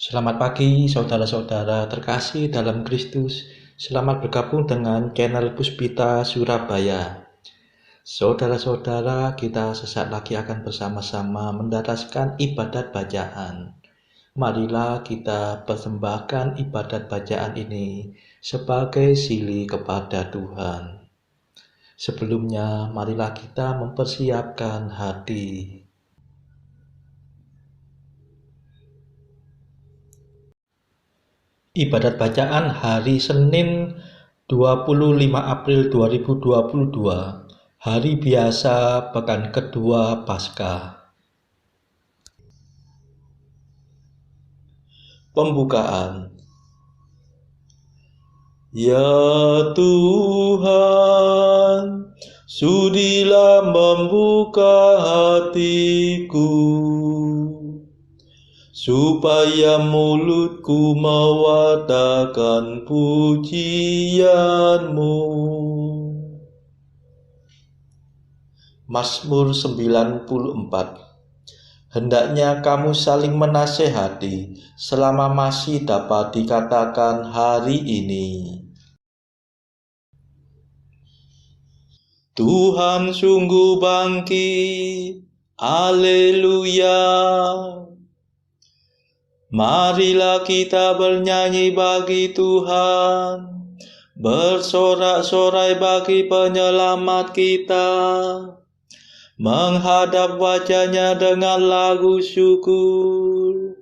Selamat pagi saudara-saudara terkasih dalam Kristus. Selamat bergabung dengan channel Puspita Surabaya. Saudara-saudara, kita sesaat lagi akan bersama-sama mendaraskan ibadat bacaan. Marilah kita persembahkan ibadat bacaan ini sebagai sili kepada Tuhan. Sebelumnya, marilah kita mempersiapkan hati. Ibadat bacaan hari Senin 25 April 2022, hari biasa pekan kedua Paskah. Pembukaan. Ya Tuhan, sudilah membuka hatiku, supaya mulutku mewartakan pujian-Mu. Mazmur 94. Hendaknya kamu saling menasehati selama masih dapat dikatakan hari ini. Tuhan sungguh bangkit, haleluya. Marilah kita bernyanyi bagi Tuhan, bersorak-sorai bagi penyelamat kita, menghadap wajah-Nya dengan lagu syukur,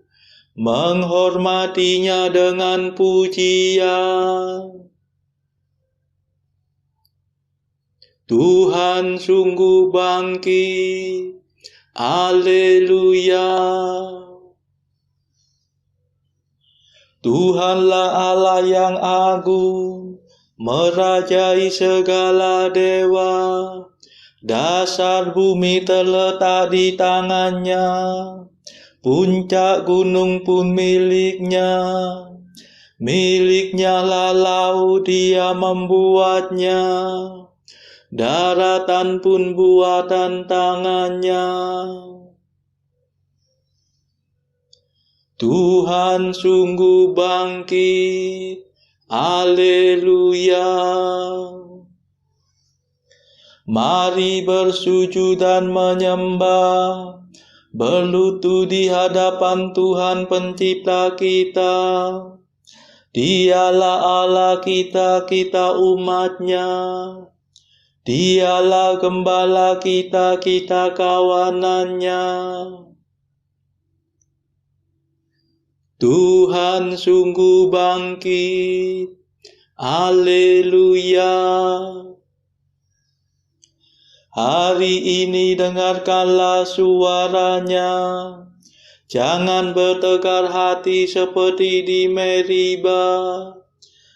menghormati-Nya dengan pujian. Tuhan sungguh bangkit, haleluya. Tuhanlah Allah yang agung, merajai segala dewa. Dasar bumi terletak di tangan-Nya, puncak gunung pun milik-Nya. Milik-Nya lah laut, Dia membuatnya, daratan pun buatan tangan-Nya. Tuhan sungguh bangkit, haleluya. Mari bersujud dan menyembah, berlutut di hadapan Tuhan pencipta kita. Dialah Allah kita, kita umat-Nya. Dialah gembala kita, kita kawanan-Nya. Tuhan sungguh bangkit, haleluya. Hari ini dengarkanlah suara-Nya, jangan bertegar hati seperti di Meriba,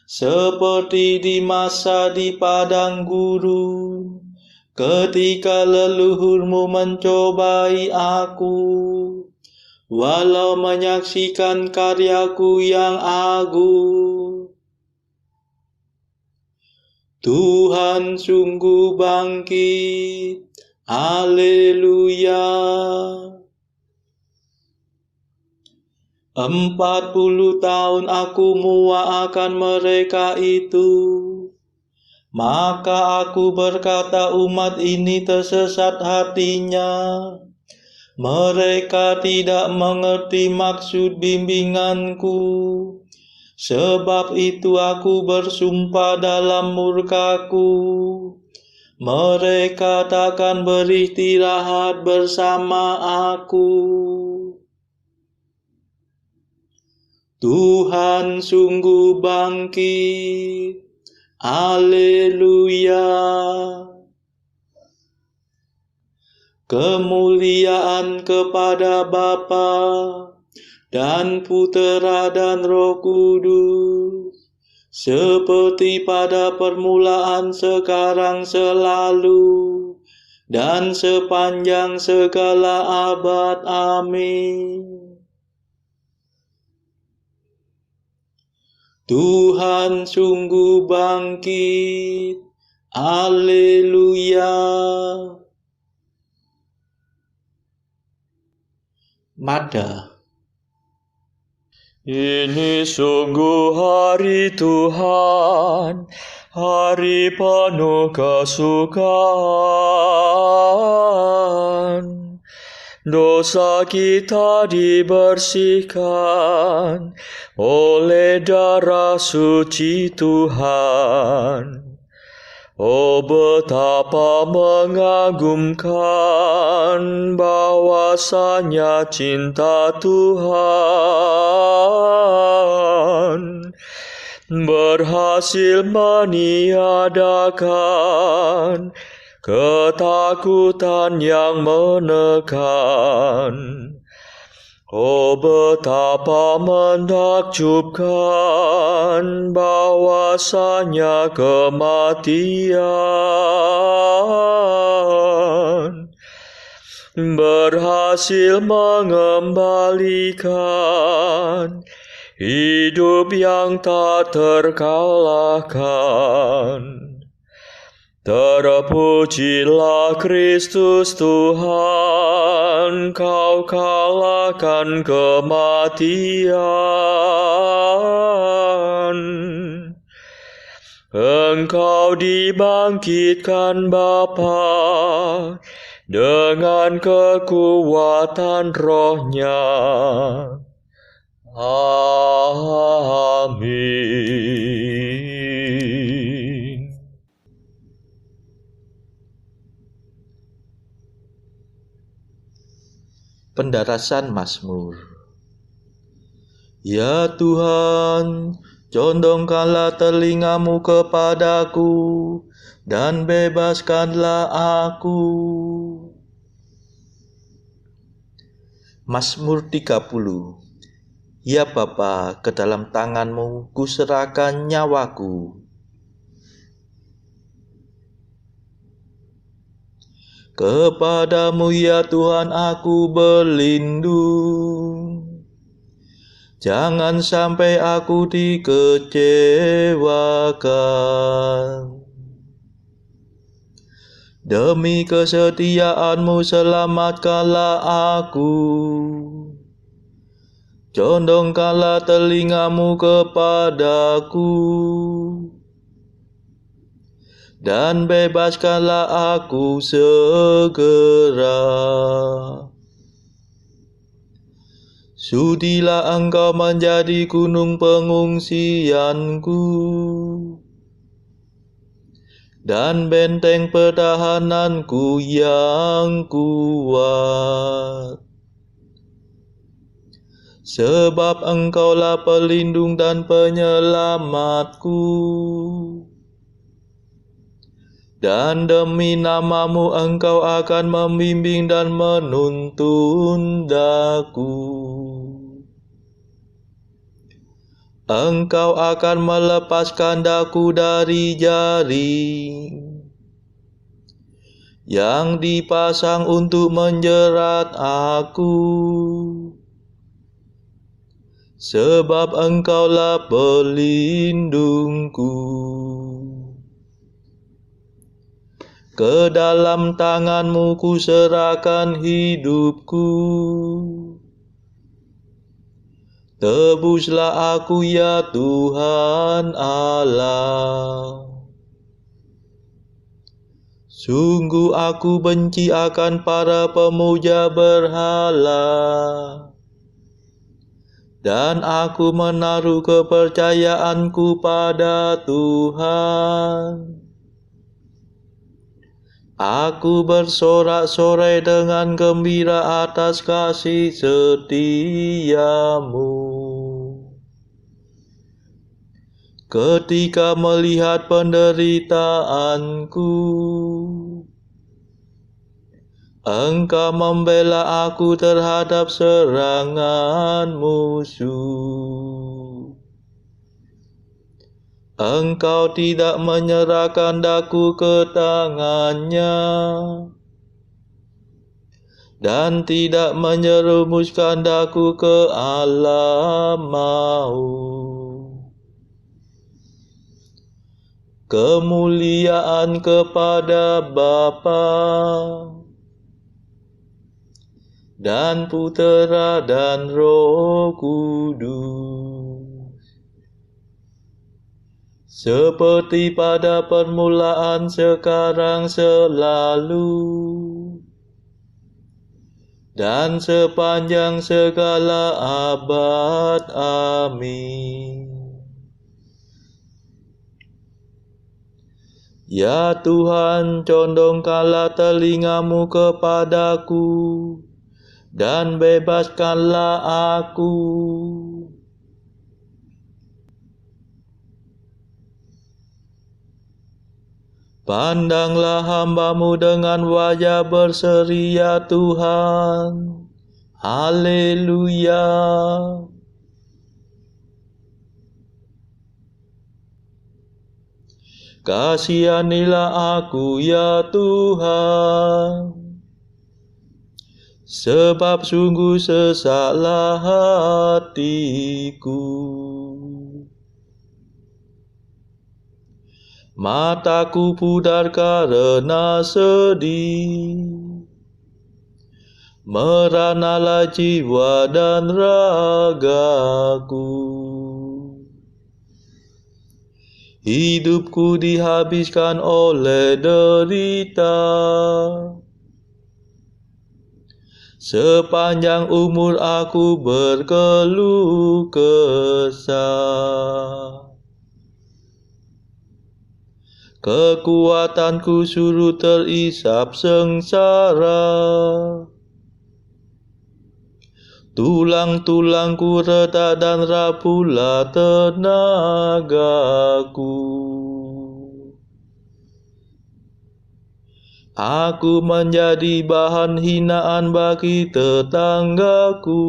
seperti di masa di padang gurun, ketika leluhurmu mencobai aku, walau menyaksikan karyaku yang agung. Tuhan sungguh bangkit, haleluya. 40 tahun aku muak akan mereka itu. Maka aku berkata, umat ini tersesat hatinya. Mereka tidak mengerti maksud bimbinganku. Sebab itu aku bersumpah dalam murkaku, mereka takkan beristirahat bersama aku. Tuhan sungguh bangkit, haleluya. Kemuliaan kepada Bapa dan Putera dan Roh Kudus, seperti pada permulaan, sekarang, selalu, dan sepanjang segala abad. Amin. Tuhan sungguh bangkit, haleluya. Mada. Ini sungguh hari Tuhan, hari penuh kesukaan. Dosa kita dibersihkan oleh darah suci Tuhan. Oh, betapa mengagumkan bahwasanya cinta Tuhan berhasil meniadakan ketakutan yang menekan. Oh, betapa menakjubkan bahwasanya kematian berhasil mengembalikan hidup yang tak terkalahkan. Terpujilah Kristus Tuhan, Kau kalahkan kematian. Engkau dibangkitkan Bapa dengan kekuatan Roh-Nya. Amin. Pendarasan Mazmur. Ya Tuhan, condongkanlah telingamu kepadaku, dan bebaskanlah aku. Mazmur 30. Ya Bapa, ke dalam tanganmu kuserahkan nyawaku. Kepadamu ya Tuhan aku berlindung. Jangan sampai aku dikecewakan. Demi kesetiaanmu selamatkanlah aku. Condongkanlah telingamu kepadaku, dan bebaskanlah aku segera. Sudilah Engkau menjadi gunung pengungsianku, dan benteng pertahananku yang kuat. Sebab Engkaulah pelindung dan penyelamatku, dan demi namamu Engkau akan membimbing dan menuntun daku. Engkau akan melepaskan daku dari jaring yang dipasang untuk menjerat aku. Sebab Engkaulah pelindungku. Ke dalam tanganmu kuserahkan hidupku. Tebuslah aku ya Tuhan Allah. Sungguh aku benci akan para pemuja berhala, dan aku menaruh kepercayaanku pada Tuhan. Aku bersorak-sorai dengan gembira atas kasih setiamu. Ketika melihat penderitaanku, Engkau membela aku terhadap serangan musuh. Engkau tidak menyerahkan daku ke tangannya, dan tidak menyerumuskan daku ke alam maut. Kemuliaan kepada Bapa dan Putera dan Roh Kudus, seperti pada permulaan, sekarang, selalu, dan sepanjang segala abad. Amin. Ya Tuhan, condongkanlah telingamu kepadaku, dan bebaskanlah aku. Pandanglah hamba-Mu dengan wajah berseri, ya Tuhan. Haleluya. Kasihanilah aku, ya Tuhan, sebab sungguh sesaklah hatiku. Mataku pudar karena sedih, meranalah jiwa dan ragaku. Hidupku dihabiskan oleh derita, sepanjang umur aku berkeluh kesah. Kekuatanku surut terisap sengsara, tulang-tulangku retak dan rapuhlah tenagaku. Aku menjadi bahan hinaan bagi tetanggaku,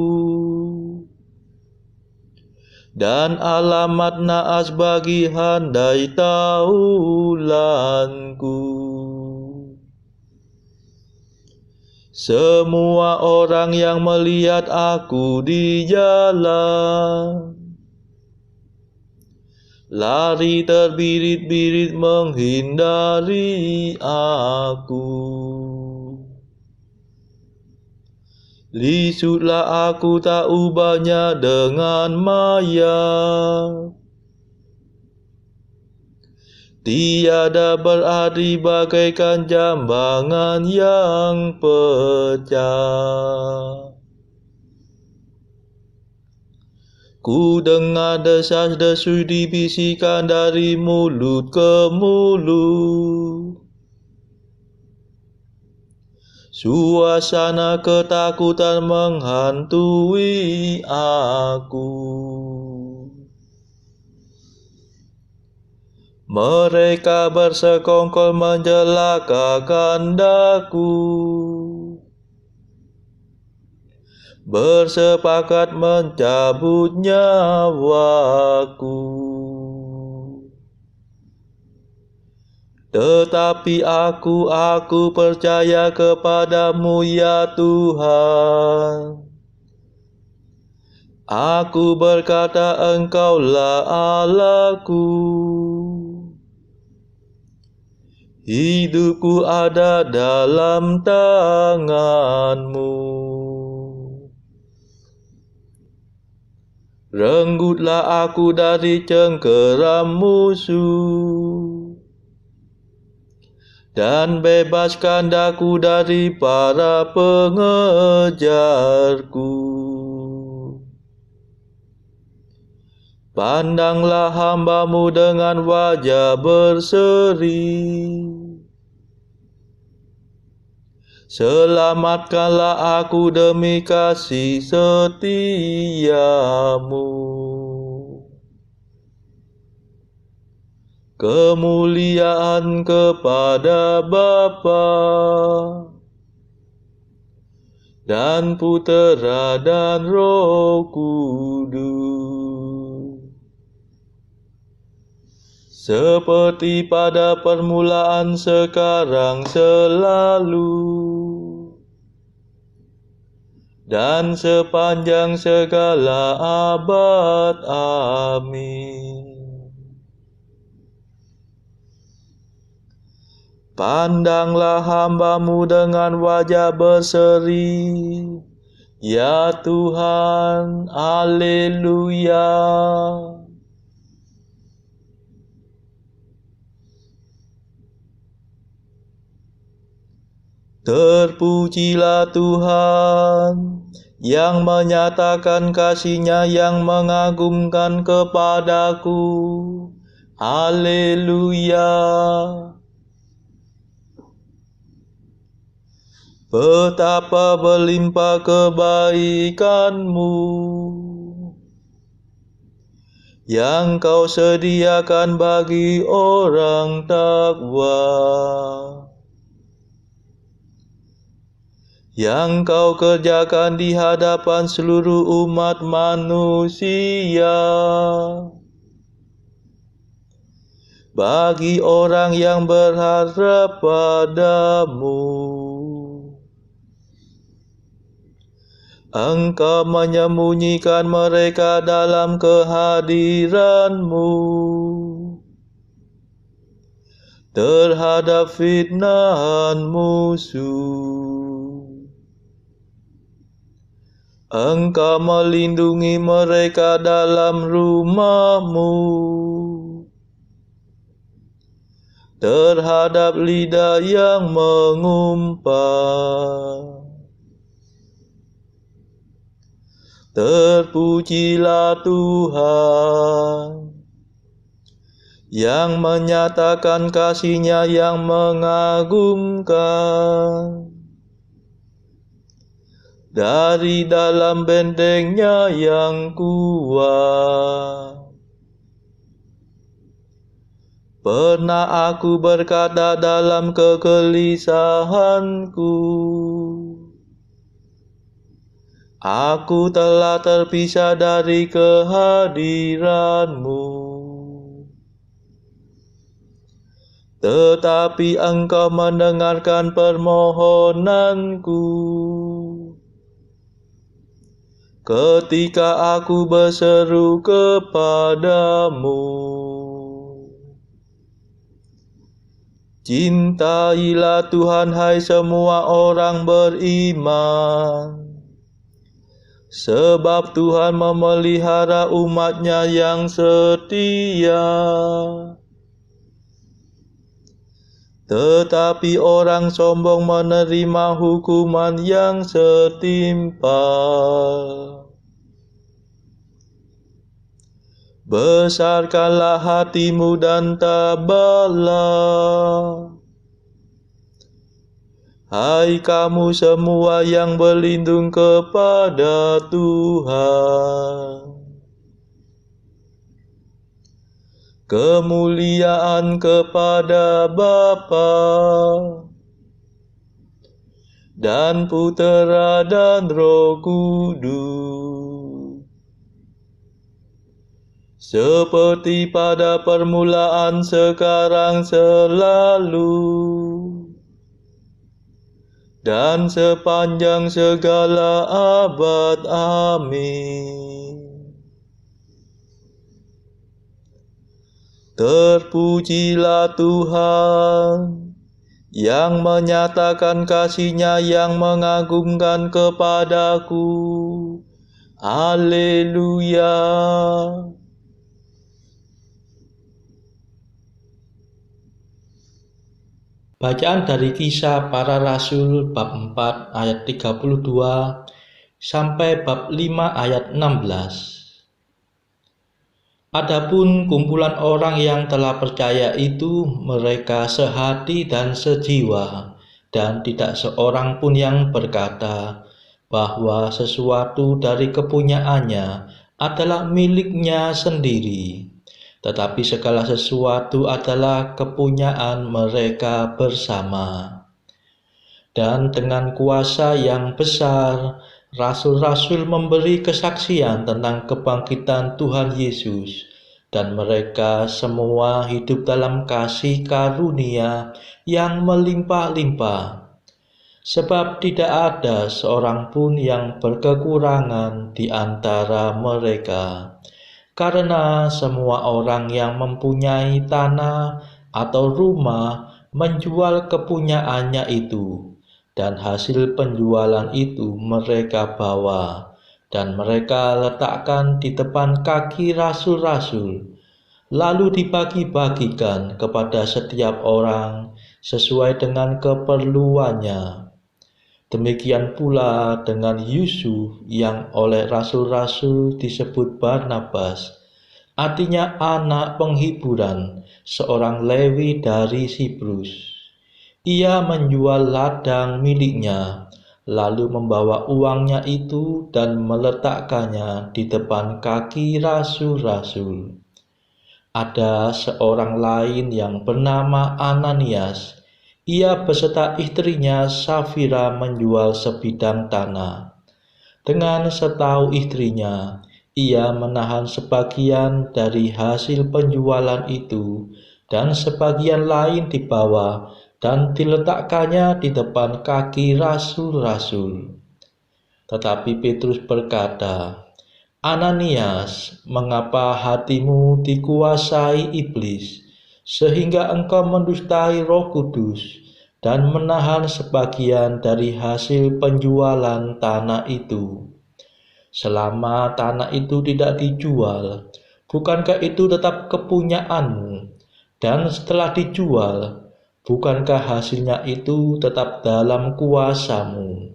dan alamat naas bagi handai taulanku. Semua orang yang melihat aku di jalan lari terbirit-birit menghindari aku. Lisutlah aku tak ubahnya dengan mayat, tiada berarti bagaikan jambangan yang pecah. Ku dengar desas-desus dibisikkan dari mulut ke mulut. Suasana ketakutan menghantui aku. Mereka bersekongkol menjelakakan daku, bersepakat mencabut nyawaku. Tetapi aku percaya kepadamu, ya Tuhan. Aku berkata, Engkaulah Allahku. Hidupku ada dalam tangan-Mu. Renggutlah aku dari cengkeram musuh, dan bebaskan daku dari para pengejarku. Pandanglah hamba-Mu dengan wajah berseri, selamatkanlah aku demi kasih setia-Mu. Kemuliaan kepada Bapa dan Putera dan Roh Kudus, seperti pada permulaan, sekarang, selalu, dan sepanjang segala abad. Amin. Pandanglah hamba-Mu dengan wajah berseri, ya Tuhan. Haleluya. Terpujilah Tuhan yang menyatakan kasih-Nya yang mengagumkan kepadaku. Haleluya. Betapa berlimpah kebaikan-Mu yang Kau sediakan bagi orang takwa, yang Kau kerjakan di hadapan seluruh umat manusia. Bagi orang yang berharap padamu, Engkau menyembunyikan mereka dalam kehadiran-Mu terhadap fitnahan musuh. Engkau melindungi mereka dalam rumah-Mu terhadap lidah yang mengumpat. Terpujilah Tuhan yang menyatakan kasih-Nya yang mengagumkan dari dalam benteng-Nya yang kuat. Pernah aku berkata dalam kegelisahanku, aku telah terpisah dari kehadiran-Mu. Tetapi Engkau mendengarkan permohonanku ketika aku berseru kepadamu. Cintailah Tuhan, hai semua orang beriman, sebab Tuhan memelihara umat-Nya yang setia. Tetapi orang sombong menerima hukuman yang setimpal. Besarkanlah hatimu dan tabahlah, hai kamu semua yang berlindung kepada Tuhan. Kemuliaan kepada Bapa dan Putera dan Roh Kudus, seperti pada permulaan, sekarang, selalu, dan sepanjang segala abad. Amin. Terpujilah Tuhan yang menyatakan kasih-Nya yang mengagumkan kepadaku. Haleluya. Bacaan dari Kisah Para Rasul bab 4 ayat 32 sampai bab 5 ayat 16. Adapun kumpulan orang yang telah percaya itu, mereka sehati dan sejiwa, dan tidak seorang pun yang berkata bahwa sesuatu dari kepunyaannya adalah miliknya sendiri, tetapi segala sesuatu adalah kepunyaan mereka bersama. Dan dengan kuasa yang besar, rasul-rasul memberi kesaksian tentang kebangkitan Tuhan Yesus, dan mereka semua hidup dalam kasih karunia yang melimpah-limpah. Sebab tidak ada seorang pun yang berkekurangan di antara mereka, karena semua orang yang mempunyai tanah atau rumah menjual kepunyaannya itu, dan hasil penjualan itu mereka bawa, dan mereka letakkan di depan kaki rasul-rasul, lalu dibagi-bagikan kepada setiap orang sesuai dengan keperluannya. Demikian pula dengan Yusuf yang oleh rasul-rasul disebut Barnabas, artinya anak penghiburan, seorang Lewi dari Siprus. Ia menjual ladang miliknya, lalu membawa uangnya itu dan meletakkannya di depan kaki rasul-rasul. Ada seorang lain yang bernama Ananias. Ia beserta istrinya Safira menjual sebidang tanah. Dengan setahu istrinya, ia menahan sebagian dari hasil penjualan itu dan sebagian lain dibawa dan diletakkannya di depan kaki rasul-rasul. Tetapi Petrus berkata, "Ananias, mengapa hatimu dikuasai iblis, sehingga engkau mendustai Roh Kudus dan menahan sebagian dari hasil penjualan tanah itu? Selama tanah itu tidak dijual, bukankah itu tetap kepunyaanmu? Dan setelah dijual, bukankah hasilnya itu tetap dalam kuasamu?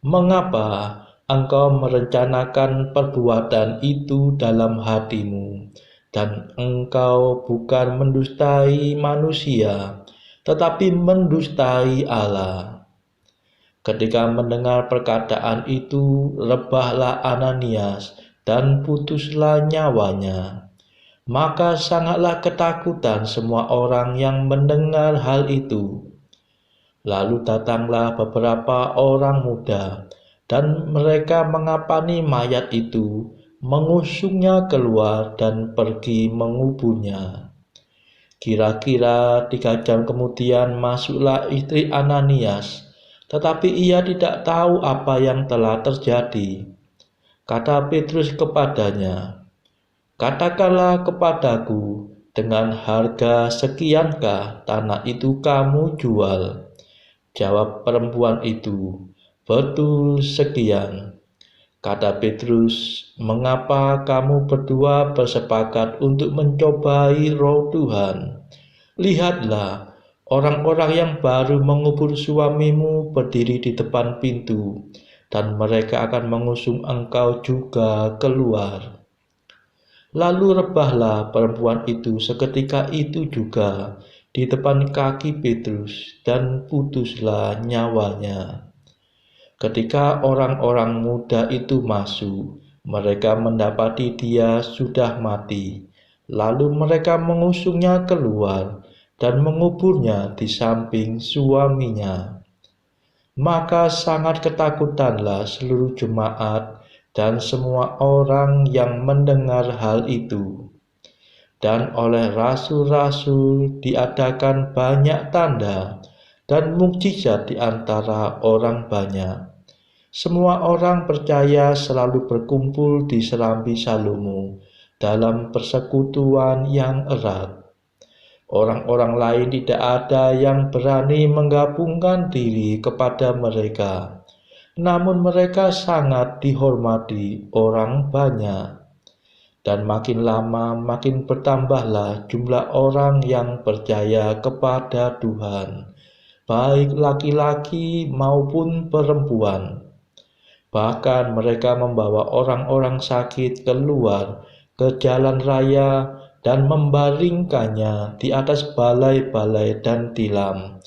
Mengapa engkau merencanakan perbuatan itu dalam hatimu, dan engkau bukan mendustai manusia, tetapi mendustai Allah?" Ketika mendengar perkataan itu, rebahlah Ananias dan putuslah nyawanya. Maka sangatlah ketakutan semua orang yang mendengar hal itu. Lalu datanglah beberapa orang muda, dan mereka mengapani mayat itu, mengusungnya keluar dan pergi menguburnya. Kira-kira 3 jam kemudian masuklah istri Ananias, tetapi ia tidak tahu apa yang telah terjadi. Kata Petrus kepadanya, "Katakanlah kepadaku, dengan harga sekiankah tanah itu kamu jual?" Jawab perempuan itu, "Betul sekian." Kata Petrus, "Mengapa kamu berdua bersepakat untuk mencobai Roh Tuhan? Lihatlah, orang-orang yang baru mengubur suamimu berdiri di depan pintu, dan mereka akan mengusung engkau juga keluar." Lalu rebahlah perempuan itu seketika itu juga di depan kaki Petrus, dan putuslah nyawanya. Ketika orang-orang muda itu masuk, mereka mendapati dia sudah mati. Lalu mereka mengusungnya keluar dan menguburnya di samping suaminya. Maka sangat ketakutanlah seluruh jemaat dan semua orang yang mendengar hal itu. Dan oleh rasul-rasul diadakan banyak tanda dan mukjizat di antara orang banyak. Semua orang percaya selalu berkumpul di serambi Salomo dalam persekutuan yang erat. Orang-orang lain tidak ada yang berani menggabungkan diri kepada mereka, namun mereka sangat dihormati orang banyak. Dan makin lama makin bertambahlah jumlah orang yang percaya kepada Tuhan, baik laki-laki maupun perempuan. Bahkan mereka membawa orang-orang sakit keluar ke jalan raya dan membaringkannya di atas balai-balai dan tilam,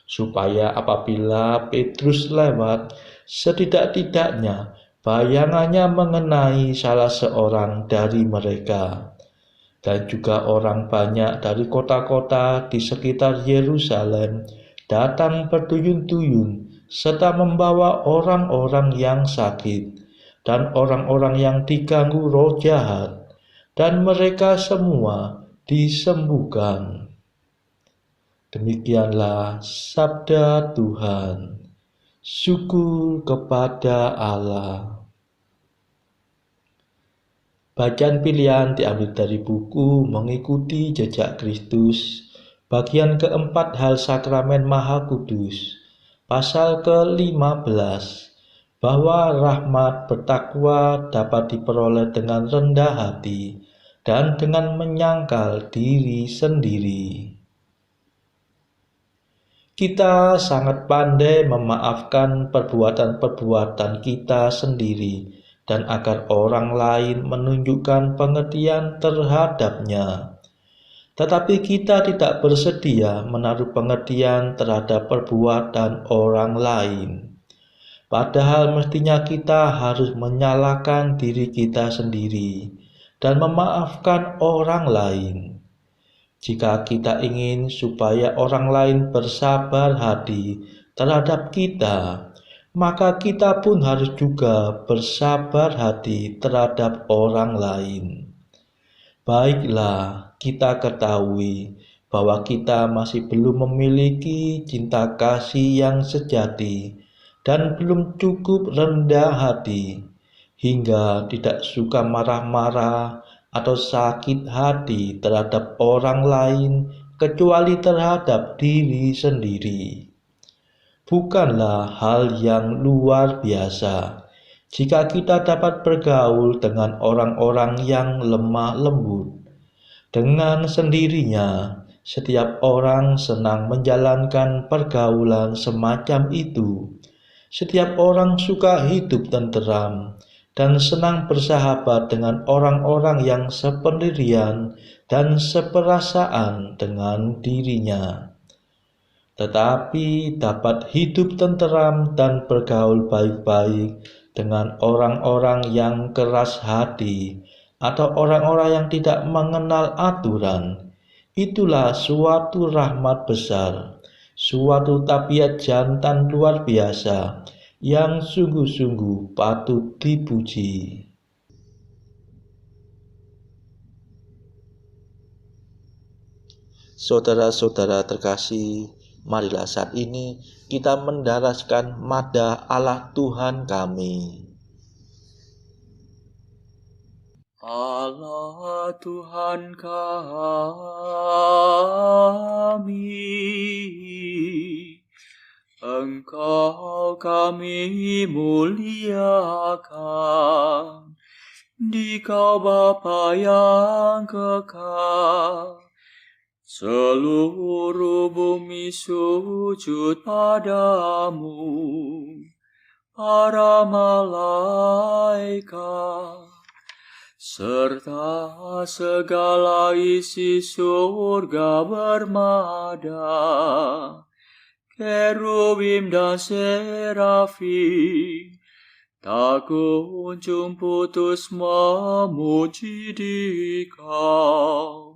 supaya apabila Petrus lewat, setidak-tidaknya bayangannya mengenai salah seorang dari mereka. Dan juga orang banyak dari kota-kota di sekitar Yerusalem datang berduyun-duyun serta membawa orang-orang yang sakit dan orang-orang yang diganggu roh jahat, dan mereka semua disembuhkan. Demikianlah sabda Tuhan. Syukur kepada Allah. Bacaan pilihan diambil dari buku Mengikuti Jejak Kristus, bagian keempat hal sakramen Maha Kudus, pasal ke-15, bahwa rahmat bertakwa dapat diperoleh dengan rendah hati dan dengan menyangkal diri sendiri. Kita sangat pandai memaafkan perbuatan-perbuatan kita sendiri dan agar orang lain menunjukkan pengertian terhadapnya. Tetapi kita tidak bersedia menaruh pengertian terhadap perbuatan orang lain. Padahal mestinya kita harus menyalahkan diri kita sendiri dan memaafkan orang lain. Jika kita ingin supaya orang lain bersabar hati terhadap kita, maka kita pun harus juga bersabar hati terhadap orang lain. Baiklah, kita ketahui bahwa kita masih belum memiliki cinta kasih yang sejati dan belum cukup rendah hati, hingga tidak suka marah-marah atau sakit hati terhadap orang lain kecuali terhadap diri sendiri. Bukanlah hal yang luar biasa jika kita dapat bergaul dengan orang-orang yang lemah lembut. Dengan sendirinya, setiap orang senang menjalankan pergaulan semacam itu. Setiap orang suka hidup tenteram dan senang bersahabat dengan orang-orang yang sependirian dan seperasaan dengan dirinya. Tetapi dapat hidup tenteram dan bergaul baik-baik dengan orang-orang yang keras hati atau orang-orang yang tidak mengenal aturan. Itulah suatu rahmat besar, suatu tabiat jantan luar biasa yang sungguh-sungguh patut dipuji. Saudara-saudara terkasih, marilah saat ini kita mendaraskan madah Allah Tuhan kami. Allah Tuhan kami, Engkau kami muliakan, Dikau Bapa yang kekal. Seluruh bumi sujud padamu, para malaikat, serta segala isi surga bermada, kerubim dan serafim, tak kunjung putus memuji Dikau.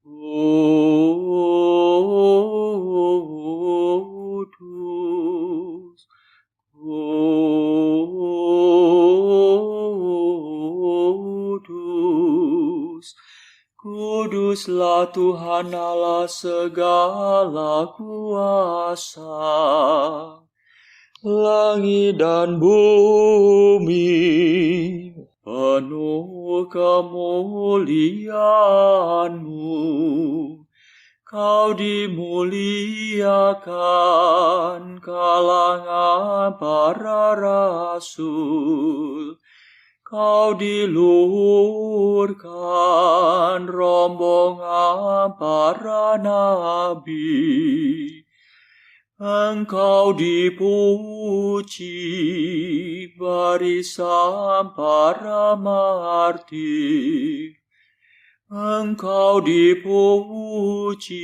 Kudus, kudus, kuduslah Tuhan Allah segala kuasa. Langit dan bumi penuh kemuliaan-Mu. Kau dimuliakan kalangan para rasul. Kau diluhurkan rombongan para nabi. Engkau dipuji barisan para martir. Engkau dipuji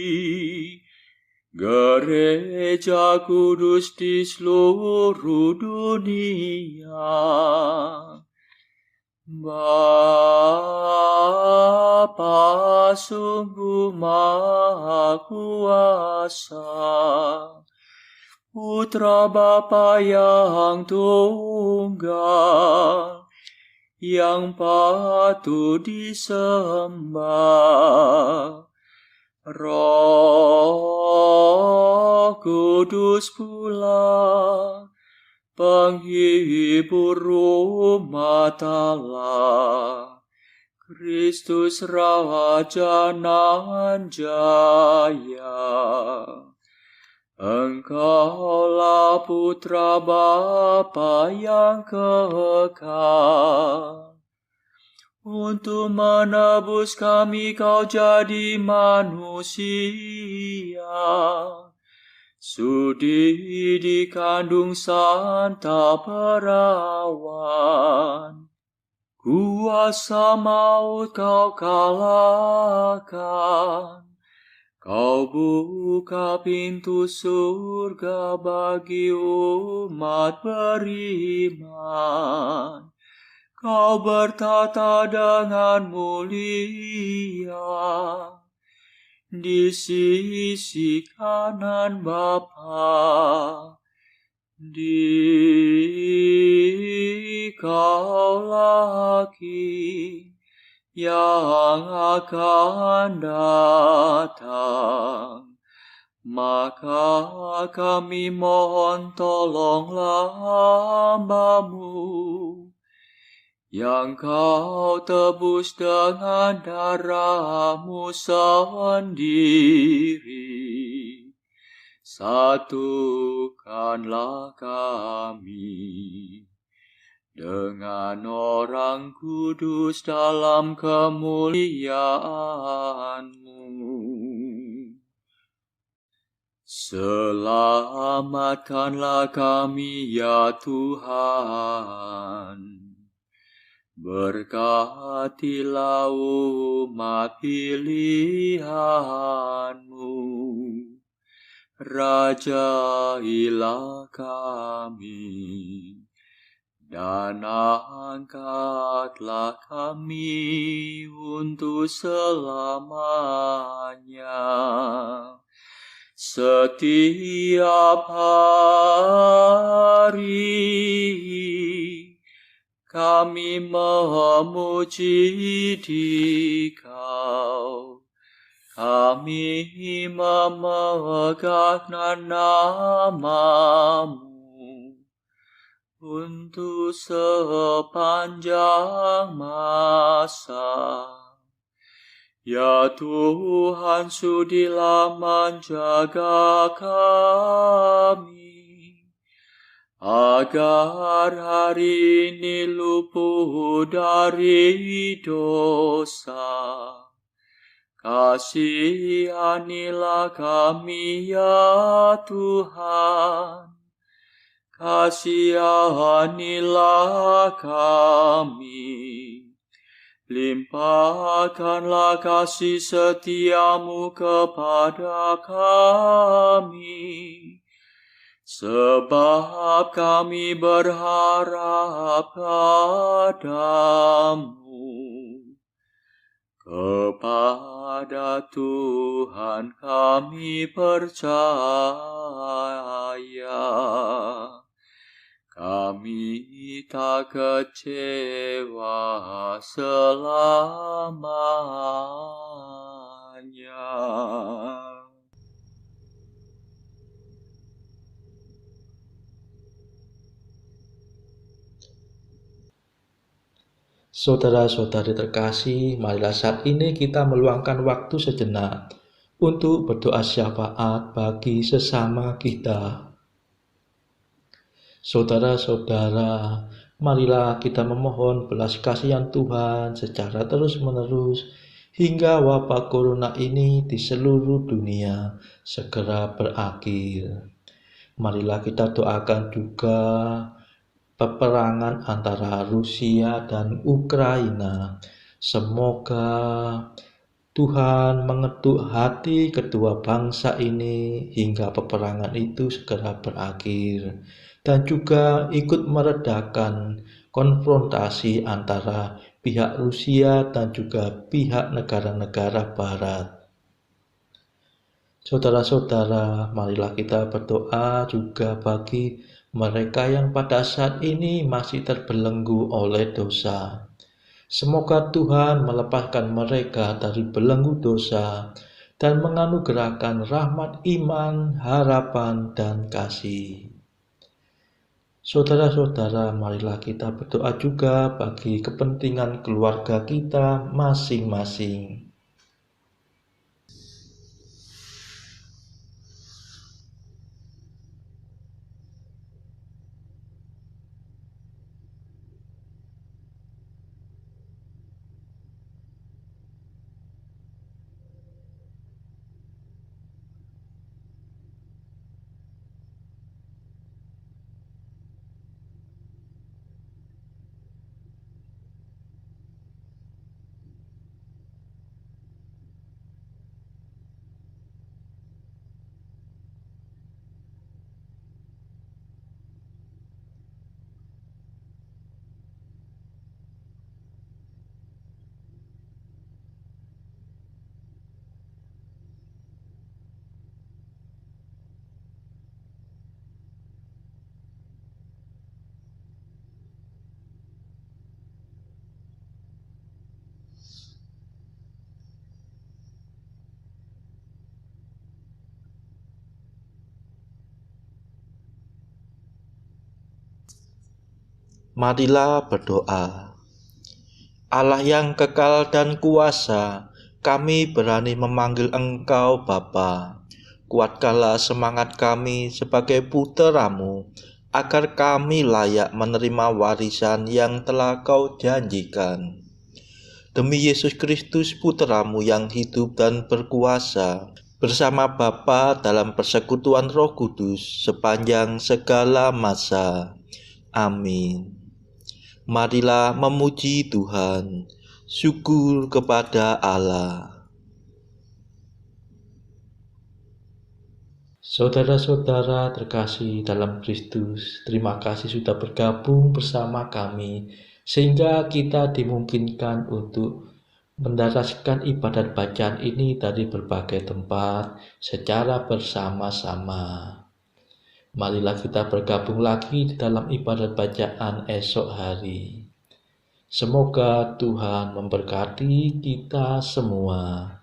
gereja kudus di seluruh dunia. Bapa sungguh Maha Kuasa, Putra Bapa yang tunggal, yang patut disembah. Roh Kudus pula, penghibur umat Allah, Kristus Raja nan jaya. Engkaulah Putra Bapa yang kekal. Untuk menebus kami Kau jadi manusia. Sudi dikandung Santa Perawan, kuasa maut kau kalahkan. Kau buka pintu surga bagi umat beriman. Kau bertata dengan mulia di sisi kanan Bapa. Dikaulah lagi yang akan datang. Maka kami mohon tolonglah hamba-Mu yang Kau tebus dengan darah-Mu sendiri. Satukanlah kami dengan orang kudus dalam kemuliaan-Mu. Selamatkanlah kami ya Tuhan. Berkatilah umat pilihan-Mu. Rajailah kami dan angkatlah kami untuk selamanya. Setiap hari kami memuji Dikau. Kami memegang nama-Mu untuk sepanjang masa. Ya Tuhan, sudilah menjaga kami, agar hari ini luput dari dosa. Kasihanilah kami ya Tuhan, kasihanilah kami. Limpahkanlah kasih setia-Mu kepada kami, sebab kami berharap padamu. Kepada Tuhan kami percaya, kami tak kecewa selamanya. Saudara-saudari terkasih, marilah saat ini kita meluangkan waktu sejenak untuk berdoa syafaat bagi sesama kita. Saudara-saudara, marilah kita memohon belas kasihan Tuhan secara terus-menerus hingga wabah corona ini di seluruh dunia segera berakhir. Marilah kita doakan juga peperangan antara Rusia dan Ukraina. Semoga Tuhan mengetuk hati kedua bangsa ini hingga peperangan itu segera berakhir, dan juga ikut meredakan konfrontasi antara pihak Rusia dan juga pihak negara-negara Barat. Saudara-saudara, marilah kita berdoa juga bagi mereka yang pada saat ini masih terbelenggu oleh dosa. Semoga Tuhan melepaskan mereka dari belenggu dosa dan menganugerahkan rahmat iman, harapan, dan kasih. Saudara-saudara, marilah kita berdoa juga bagi kepentingan keluarga kita masing-masing. Marilah berdoa. Allah yang kekal dan kuasa, kami berani memanggil Engkau Bapa. Kuatkanlah semangat kami sebagai putra-Mu, agar kami layak menerima warisan yang telah Kau janjikan. Demi Yesus Kristus putra-Mu yang hidup dan berkuasa, bersama Bapa dalam persekutuan Roh Kudus sepanjang segala masa. Amin. Marilah memuji Tuhan. Syukur kepada Allah. Saudara-saudara terkasih dalam Kristus, terima kasih sudah bergabung bersama kami, sehingga kita dimungkinkan untuk mendaraskan ibadat bacaan ini dari berbagai tempat secara bersama-sama. Marilah kita bergabung lagi di dalam ibadat bacaan esok hari. Semoga Tuhan memberkati kita semua.